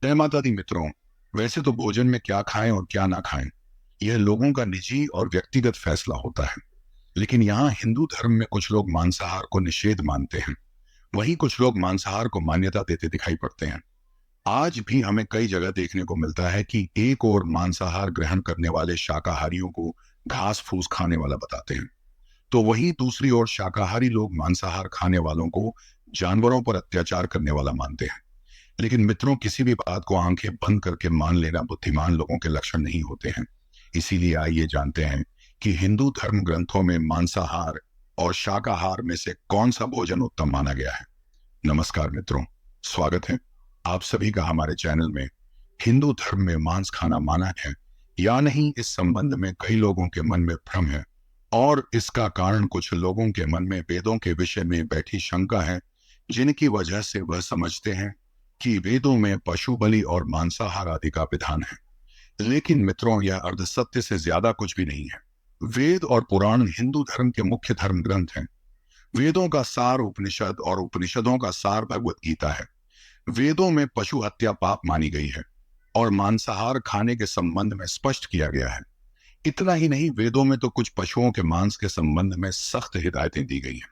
जय माता दी मित्रों। वैसे तो भोजन में क्या खाएं और क्या ना खाएं, यह लोगों का निजी और व्यक्तिगत फैसला होता है। लेकिन यहाँ हिंदू धर्म में कुछ लोग मांसाहार को निषेध मानते हैं, वहीं कुछ लोग मांसाहार को मान्यता देते दिखाई पड़ते हैं। आज भी हमें कई जगह देखने को मिलता है कि एक और मांसाहार ग्रहण करने वाले शाकाहारियों को घास फूस खाने वाला बताते हैं, तो वहीं दूसरी ओर शाकाहारी लोग मांसाहार खाने वालों को जानवरों पर अत्याचार करने वाला मानते हैं। लेकिन मित्रों, किसी भी बात को आंखें बंद करके मान लेना बुद्धिमान लोगों के लक्षण नहीं होते हैं। इसीलिए आइए जानते हैं कि हिंदू धर्म ग्रंथों में मांसाहार और शाकाहार में से कौन सा भोजन उत्तम माना गया है। नमस्कार मित्रों, स्वागत है आप सभी का हमारे चैनल में। हिंदू धर्म में मांस खाना माना है या नहीं, इस संबंध में कई लोगों के मन में भ्रम है, और इसका कारण कुछ लोगों के मन में वेदों के विषय में बैठी शंका है, जिनकी वजह से वह समझते हैं कि वेदों में पशु बलि और मांसाहार आदि का विधान है। लेकिन मित्रों, यह अर्धसत्य से ज्यादा कुछ भी नहीं है। वेद और पुराण हिंदू धर्म के मुख्य धर्म ग्रंथ हैं। वेदों का सार उपनिषद और उपनिषदों का सार भगवत गीता है। वेदों में पशु हत्या पाप मानी गई है और मांसाहार खाने के संबंध में स्पष्ट किया गया है। इतना ही नहीं, वेदों में तो कुछ पशुओं के मांस के संबंध में सख्त हिदायतें दी गई हैं।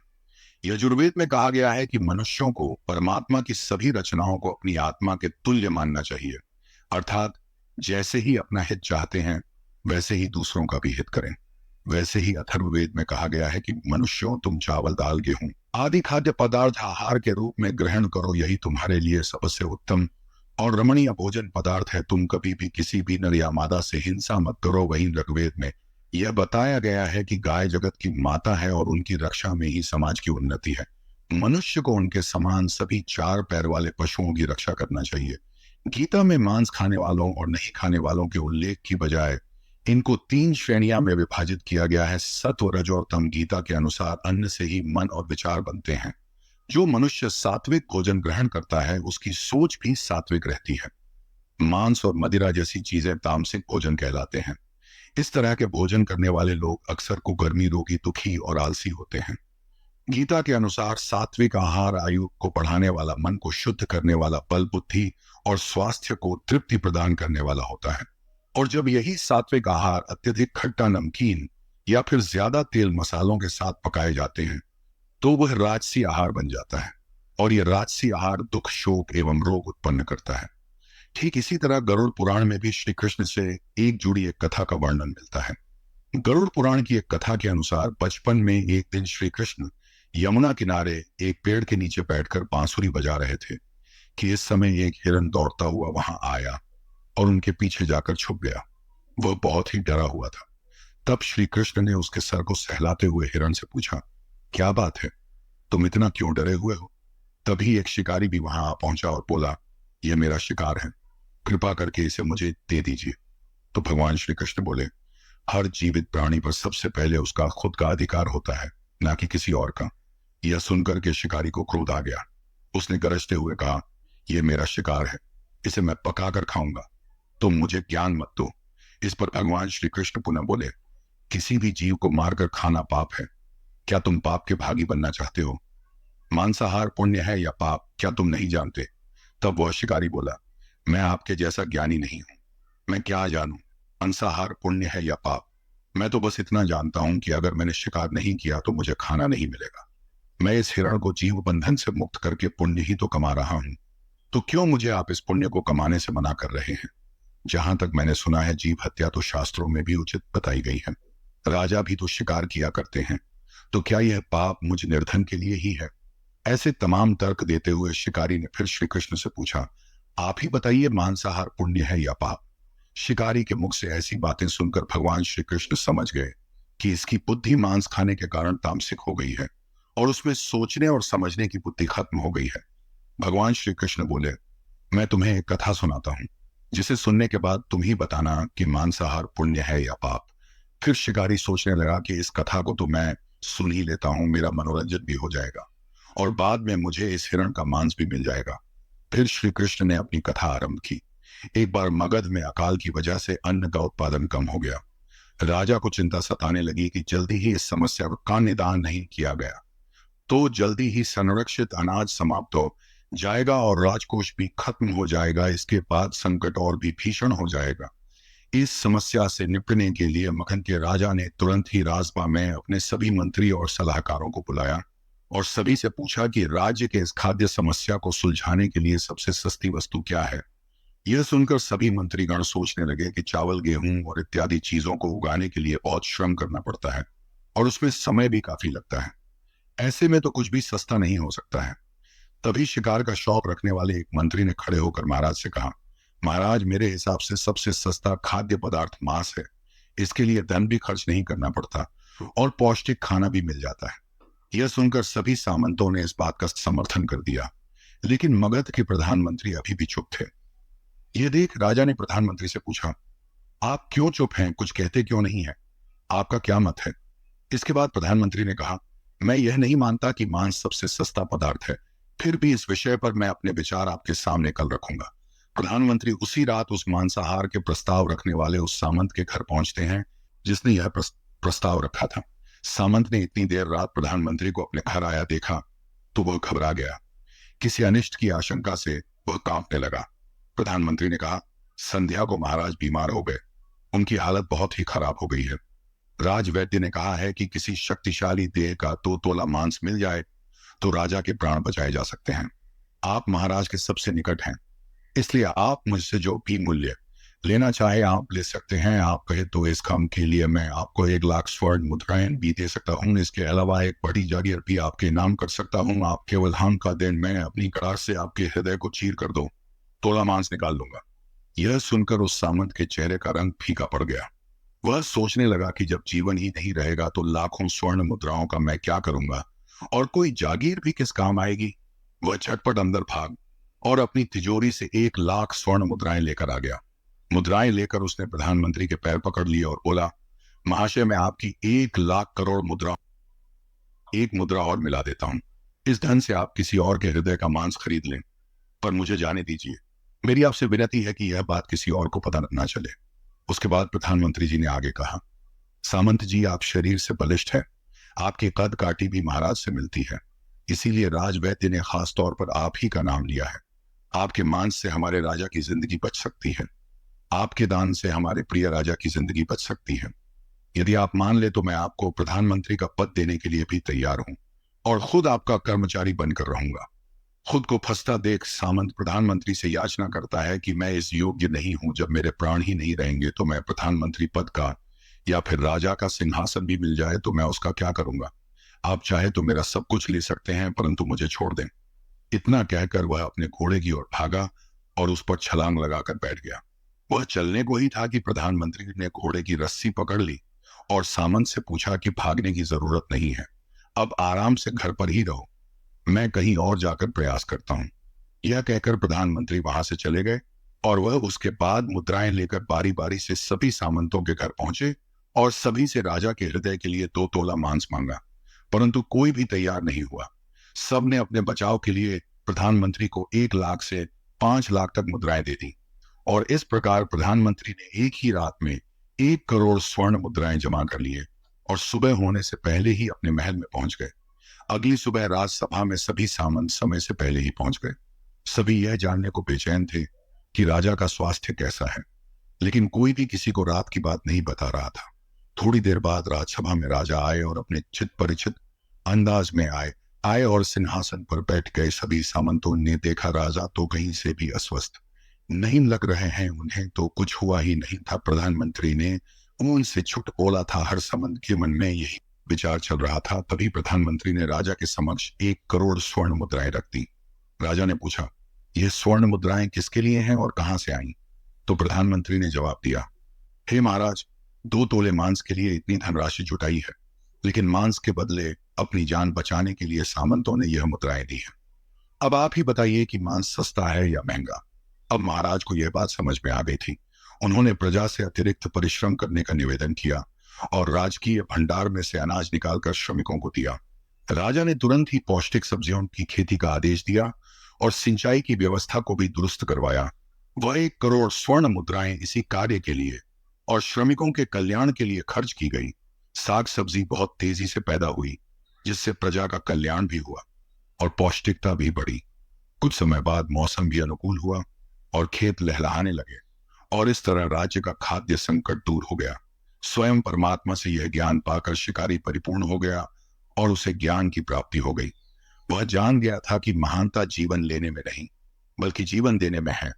यजुर्वेद में कहा गया है कि मनुष्यों को परमात्मा की सभी रचनाओं को अपनी आत्मा के तुल्य मानना चाहिए, अर्थात जैसे ही अपना हित चाहते हैं वैसे ही दूसरों का भी हित करें। वैसे ही अथर्ववेद में कहा गया है कि मनुष्यों, तुम चावल दाल गेहूं आदि खाद्य पदार्थ आहार के रूप में ग्रहण करो, यही तुम्हारे लिए सबसे उत्तम और रमणीय भोजन पदार्थ है। तुम कभी भी किसी भी नर या मादा से हिंसा मत करो। वहीं ऋग्वेद में यह बताया गया है कि गाय जगत की माता है और उनकी रक्षा में ही समाज की उन्नति है। मनुष्य को उनके समान सभी चार पैर वाले पशुओं की रक्षा करना चाहिए। गीता में मांस खाने वालों और नहीं खाने वालों के उल्लेख की बजाय इनको तीन श्रेणियां में विभाजित किया गया है। सत्व, रज और तम। गीता के अनुसार अन्न से ही मन और विचार बनते हैं। जो मनुष्य सात्विक भोजन ग्रहण करता है उसकी सोच भी सात्विक रहती है। मांस और मदिरा जैसी चीजें तामसिक भोजन कहलाते हैं। इस तरह के भोजन करने वाले लोग अक्सर कुकर्मी, रोगी, दुखी और आलसी होते हैं। गीता के अनुसार सात्विक आहार आयु को बढ़ाने वाला, मन को शुद्ध करने वाला, बल, बुद्धि और स्वास्थ्य को तृप्ति प्रदान करने वाला होता है। और जब यही सात्विक आहार अत्यधिक खट्टा, नमकीन या फिर ज्यादा तेल मसालों के साथ पकाए जाते हैं तो वह राजसी आहार बन जाता है, और यह राजसी आहार दुख, शोक एवं रोग उत्पन्न करता है। ठीक इसी तरह गरुड़ पुराण में भी श्री कृष्ण से एक जुड़ी एक कथा का वर्णन मिलता है। गरुड़ पुराण की एक कथा के अनुसार बचपन में एक दिन श्री कृष्ण यमुना किनारे एक पेड़ के नीचे बैठकर बांसुरी बजा रहे थे कि इस समय एक हिरन दौड़ता हुआ वहां आया और उनके पीछे जाकर छुप गया। वह बहुत ही डरा हुआ था। तब श्री कृष्ण ने उसके सर को सहलाते हुए हिरन से पूछा, क्या बात है, तुम इतना क्यों डरे हुए हो? तभी एक शिकारी भी वहां आ पहुंचा और बोला, यह मेरा शिकार है, कृपा करके इसे मुझे दे दीजिए। तो भगवान श्री कृष्ण बोले, हर जीवित प्राणी पर सबसे पहले उसका खुद का अधिकार होता है, ना कि किसी और का। यह सुनकर के शिकारी को क्रोध आ गया। उसने गरजते हुए कहा, यह मेरा शिकार है, इसे मैं पका कर खाऊंगा, तुम मुझे ज्ञान मत दो। इस पर भगवान श्री कृष्ण पुनः बोले, किसी भी जीव को मारकर खाना पाप है, क्या तुम पाप के भागी बनना चाहते हो? मांसाहार पुण्य है या पाप, क्या तुम नहीं जानते? तब वह शिकारी बोला, मैं आपके जैसा ज्ञानी नहीं हूं, मैं क्या जानूं मांसाहार पुण्य है या पाप। मैं तो बस इतना जानता हूं कि अगर मैंने शिकार नहीं किया तो मुझे खाना नहीं मिलेगा। मैं इस हिरण को जीव बंधन से मुक्त करके पुण्य ही तो कमा रहा हूं, तो क्यों मुझे आप इस पुण्य को कमाने से मना कर रहे हैं? जहां तक मैंने सुना है, जीव हत्या तो शास्त्रों में भी उचित बताई गई है। राजा भी तो शिकार किया करते हैं, तो क्या यह पाप मुझ निर्धन के लिए ही है? ऐसे तमाम तर्क देते हुए शिकारी ने फिर श्री कृष्ण से पूछा, आप ही बताइए, मांसाहार पुण्य है या पाप? शिकारी के मुख से ऐसी बातें सुनकर भगवान श्री कृष्ण समझ गए कि इसकी बुद्धि मांस खाने के कारण तामसिक हो गई है और उसमें सोचने और समझने की बुद्धि खत्म हो गई है। भगवान श्री कृष्ण बोले, मैं तुम्हें एक कथा सुनाता हूं, जिसे सुनने के बाद तुम ही बताना कि मांसाहार पुण्य है या पाप। फिर शिकारी सोचने लगा कि इस कथा को तो मैं सुन ही लेता हूं, मेरा मनोरंजन भी हो जाएगा और बाद में मुझे इस हिरण का मांस भी मिल जाएगा। फिर श्री कृष्ण ने अपनी कथा आरंभ की। एक बार मगध में अकाल की वजह से अन्न का उत्पादन कम हो गया। राजा को चिंता सताने लगी कि जल्दी ही इस समस्या का निदान नहीं किया गया तो जल्दी ही संरक्षित अनाज समाप्त हो जाएगा और राजकोष भी खत्म हो जाएगा। इसके बाद संकट और भी भीषण हो जाएगा। इस समस्या से निपटने के लिए मगध के राजा ने तुरंत ही राजसभा में अपने सभी मंत्री और सलाहकारों को बुलाया और सभी से पूछा कि राज्य के इस खाद्य समस्या को सुलझाने के लिए सबसे सस्ती वस्तु क्या है। यह सुनकर सभी मंत्रीगण सोचने लगे कि चावल, गेहूं और इत्यादि चीजों को उगाने के लिए बहुत श्रम करना पड़ता है और उसमें समय भी काफी लगता है। ऐसे में तो कुछ भी सस्ता नहीं हो सकता है। तभी शिकार का शौक रखने वाले एक मंत्री ने खड़े होकर महाराज से कहा, महाराज, मेरे हिसाब से सबसे सस्ता खाद्य पदार्थ मांस है। इसके लिए धन भी खर्च नहीं करना पड़ता और पौष्टिक खाना भी मिल जाता है। यह सुनकर सभी सामंतों ने इस बात का समर्थन कर दिया, लेकिन मगध के प्रधानमंत्री अभी भी चुप थे। यह देख राजा ने प्रधानमंत्री से पूछा, आप क्यों चुप हैं? कुछ कहते क्यों नहीं है? आपका क्या मत है? इसके बाद प्रधानमंत्री ने कहा, मैं यह नहीं मानता कि मांस सबसे सस्ता पदार्थ है, फिर भी इस विषय पर मैं अपने विचार आपके सामने कल रखूंगा। प्रधानमंत्री उसी रात उस मांसाहार के प्रस्ताव रखने वाले उस सामंत के घर पहुंचते हैं जिसने यह प्रस्ताव रखा था। सामंत ने इतनी देर रात प्रधानमंत्री को अपने घर आया देखा तो वह घबरा गया। किसी अनिष्ट की आशंका से वह कांपने लगा। प्रधानमंत्री ने कहा, संध्या को महाराज बीमार हो गए, उनकी हालत बहुत ही खराब हो गई है। राजवैद्य ने कहा है कि किसी शक्तिशाली देह का 2 तोला मांस मिल जाए तो राजा के प्राण बचाए जा सकते हैं। आप महाराज के सबसे निकट हैं, इसलिए आप मुझसे जो भी मूल्य लेना चाहे आप ले सकते हैं। आप कहे तो इस काम के लिए मैं आपको 1 लाख स्वर्ण मुद्राएं भी दे सकता हूँ। इसके अलावा एक बड़ी जागीर भी आपके नाम कर सकता हूँ। आप केवल हम का दिन मैं अपनी कड़ार से आपके हृदय को चीर कर दो, तोला मांस निकाल लूंगा। यह सुनकर उस सामंत के चेहरे का रंग फीका पड़ गया। वह सोचने लगा कि जब जीवन ही नहीं रहेगा तो लाखों स्वर्ण मुद्राओं का मैं क्या करूंगा, और कोई जागीर भी किस काम आएगी। वह झटपट अंदर भाग और अपनी तिजोरी से 1 लाख स्वर्ण मुद्राएं लेकर आ गया। मुद्राएं लेकर उसने प्रधानमंत्री के पैर पकड़ लिए और बोला, महाशय, मैं आपकी 1 लाख करोड़ मुद्रा एक मुद्रा और मिला देता हूं। इस धन से आप किसी और के हृदय का मांस खरीद लें, पर मुझे जाने दीजिए। मेरी आपसे विनती है कि यह बात किसी और को पता न चले। उसके बाद प्रधानमंत्री जी ने आगे कहा, सामंत जी, आप शरीर से बलिष्ठ है, आपके कद काठी भी महाराज से मिलती है, इसीलिए राजवैद्य ने खास तौर पर आप ही का नाम लिया है। आपके मांस से हमारे राजा की जिंदगी बच सकती है, आपके दान से हमारे प्रिय राजा की जिंदगी बच सकती है। यदि आप मान ले तो मैं आपको प्रधानमंत्री का पद देने के लिए भी तैयार हूं और खुद आपका कर्मचारी बनकर रहूंगा। खुद को फंसता देख सामंत प्रधानमंत्री से याचना करता है कि मैं इस योग्य नहीं हूं। जब मेरे प्राण ही नहीं रहेंगे तो मैं प्रधानमंत्री पद का या फिर राजा का सिंहासन भी मिल जाए तो मैं उसका क्या करूंगा। आप चाहे तो मेरा सब कुछ ले सकते हैं, परंतु मुझे छोड़ दें। इतना कहकर वह अपने घोड़े की ओर भागा और उस पर छलांग लगाकर बैठ गया। वह चलने को ही था कि प्रधानमंत्री ने घोड़े की रस्सी पकड़ ली और सामंत से पूछा कि भागने की जरूरत नहीं है, अब आराम से घर पर ही रहो, मैं कहीं और जाकर प्रयास करता हूं। यह कहकर प्रधानमंत्री वहां से चले गए और वह उसके बाद मुद्राएं लेकर बारी बारी से सभी सामंतों के घर पहुंचे और सभी से राजा के हृदय के लिए 2 तोला मांस मांगा, परंतु कोई भी तैयार नहीं हुआ। सब ने अपने बचाव के लिए प्रधानमंत्री को 1 लाख से 5 लाख तक मुद्राएं दे दी और इस प्रकार प्रधानमंत्री ने एक ही रात में 1 करोड़ स्वर्ण मुद्राएं जमा कर लिए और सुबह होने से पहले ही अपने महल में पहुंच गए। अगली सुबह राजसभा में सभी सामंत समय से पहले ही पहुंच गए। सभी यह जानने को बेचैन थे कि राजा का स्वास्थ्य कैसा है, लेकिन कोई भी किसी को रात की बात नहीं बता रहा था। थोड़ी देर बाद राजसभा में राजा आए और अपने चित परिचित अंदाज में आए और सिंहासन पर बैठ गए। सभी सामंतों ने देखा राजा तो कहीं से भी अस्वस्थ नहीं लग रहे हैं, उन्हें तो कुछ हुआ ही नहीं था। प्रधानमंत्री ने उनसे छुट बोला था। हर सामंत के मन में यही विचार चल रहा था। तभी प्रधानमंत्री ने राजा के समक्ष 1 करोड़ स्वर्ण मुद्राएं रख दी। राजा ने पूछा, ये स्वर्ण मुद्राएं किसके लिए हैं और कहां से आई? तो प्रधानमंत्री ने जवाब दिया, हे महाराज, 2 तोले मांस के लिए इतनी धनराशि जुटाई है, लेकिन मांस के बदले अपनी जान बचाने के लिए सामंतों ने यह मुद्राएं दी है। अब आप ही बताइए कि मांस सस्ता है या महंगा। अब महाराज को यह बात समझ में आ गई थी। उन्होंने प्रजा से अतिरिक्त परिश्रम करने का निवेदन किया और राजकीय भंडार में से अनाज निकालकर श्रमिकों को दिया। राजा ने तुरंत ही पौष्टिक सब्जियों की खेती का आदेश दिया और सिंचाई की व्यवस्था को भी दुरुस्त करवाया। वह 1 करोड़ स्वर्ण मुद्राएं इसी कार्य के लिए और श्रमिकों के कल्याण के लिए खर्च की गई। साग सब्जी बहुत तेजी से पैदा हुई, जिससे प्रजा का कल्याण भी हुआ और पौष्टिकता भी बढ़ी। कुछ समय बाद मौसम भी अनुकूल हुआ और खेत लहलहाने लगे, और इस तरह राज्य का खाद्य संकट दूर हो गया। स्वयं परमात्मा से यह ज्ञान पाकर शिकारी परिपूर्ण हो गया और उसे ज्ञान की प्राप्ति हो गई। वह जान गया था कि महानता जीवन लेने में नहीं, बल्कि जीवन देने में है।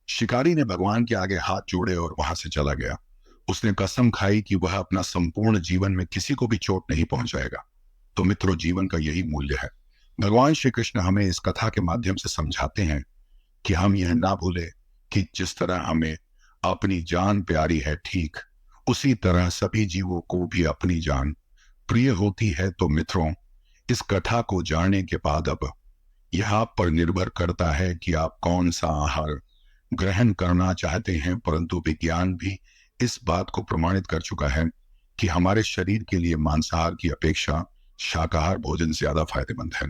शिकारी ने भगवान के आगे हाथ जोड़े और वहां से चला गया। उसने कसम खाई कि वह अपना संपूर्ण जीवन में किसी को भी चोट नहीं पहुंचाएगा। तो मित्रों, जीवन का यही मूल्य है। भगवान श्री कृष्ण हमें इस कथा के माध्यम से समझाते हैं कि हम यह ना भूले कि जिस तरह हमें अपनी जान प्यारी है, ठीक उसी तरह सभी जीवों को भी अपनी जान प्रिय होती है। तो मित्रों, इस कथा को जानने के बाद अब यह आप पर निर्भर करता है कि आप कौन सा आहार ग्रहण करना चाहते हैं। परंतु विज्ञान भी इस बात को प्रमाणित कर चुका है कि हमारे शरीर के लिए मांसाहार की अपेक्षा शाकाहार भोजन ज्यादा फायदेमंद है।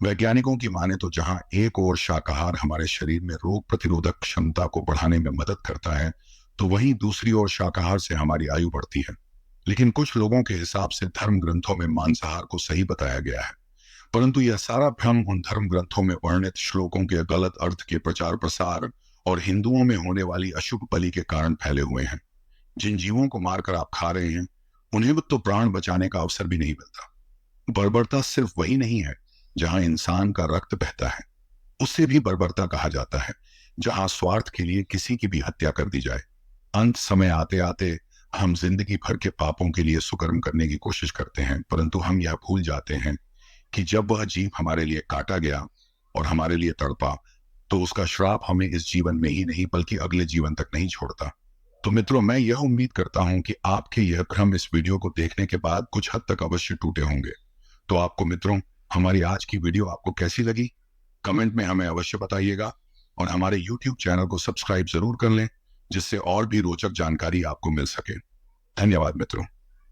वैज्ञानिकों की माने तो जहां एक ओर शाकाहार हमारे शरीर में रोग प्रतिरोधक क्षमता को बढ़ाने में मदद करता है, तो वहीं दूसरी ओर शाकाहार से हमारी आयु बढ़ती है। लेकिन कुछ लोगों के हिसाब से धर्म ग्रंथों में मांसाहार को सही बताया गया है, परंतु यह सारा भ्रम उन धर्म ग्रंथों में वर्णित श्लोकों के गलत अर्थ के प्रचार प्रसार और हिंदुओं में होने वाली अशुभ बलि के कारण फैले हुए हैं। जिन जीवों को मारकर आप खा रहे हैं, उन्हें तो प्राण बचाने का अवसर भी नहीं मिलता। बर्बरता सिर्फ वही नहीं है जहां इंसान का रक्त बहता है, उसे भी बर्बरता कहा जाता है जहां स्वार्थ के लिए किसी की भी हत्या कर दी जाए। अंत समय आते आते हम जिंदगी भर के पापों के लिए सुकर्म करने की कोशिश करते हैं, परंतु हम यह भूल जाते हैं कि जब वह जीव हमारे लिए काटा गया और हमारे लिए तड़पा, तो उसका श्राप हमें इस जीवन में ही नहीं बल्कि अगले जीवन तक नहीं छोड़ता। तो मित्रों, मैं यह उम्मीद करता हूं कि आपके यह भ्रम इस वीडियो को देखने के बाद कुछ हद तक अवश्य टूटे होंगे। तो आपको मित्रों, हमारी आज की वीडियो आपको कैसी लगी, कमेंट में हमें अवश्य बताइएगा, और हमारे YouTube चैनल को सब्सक्राइब जरूर कर लें, जिससे और भी रोचक जानकारी आपको मिल सके। धन्यवाद मित्रों।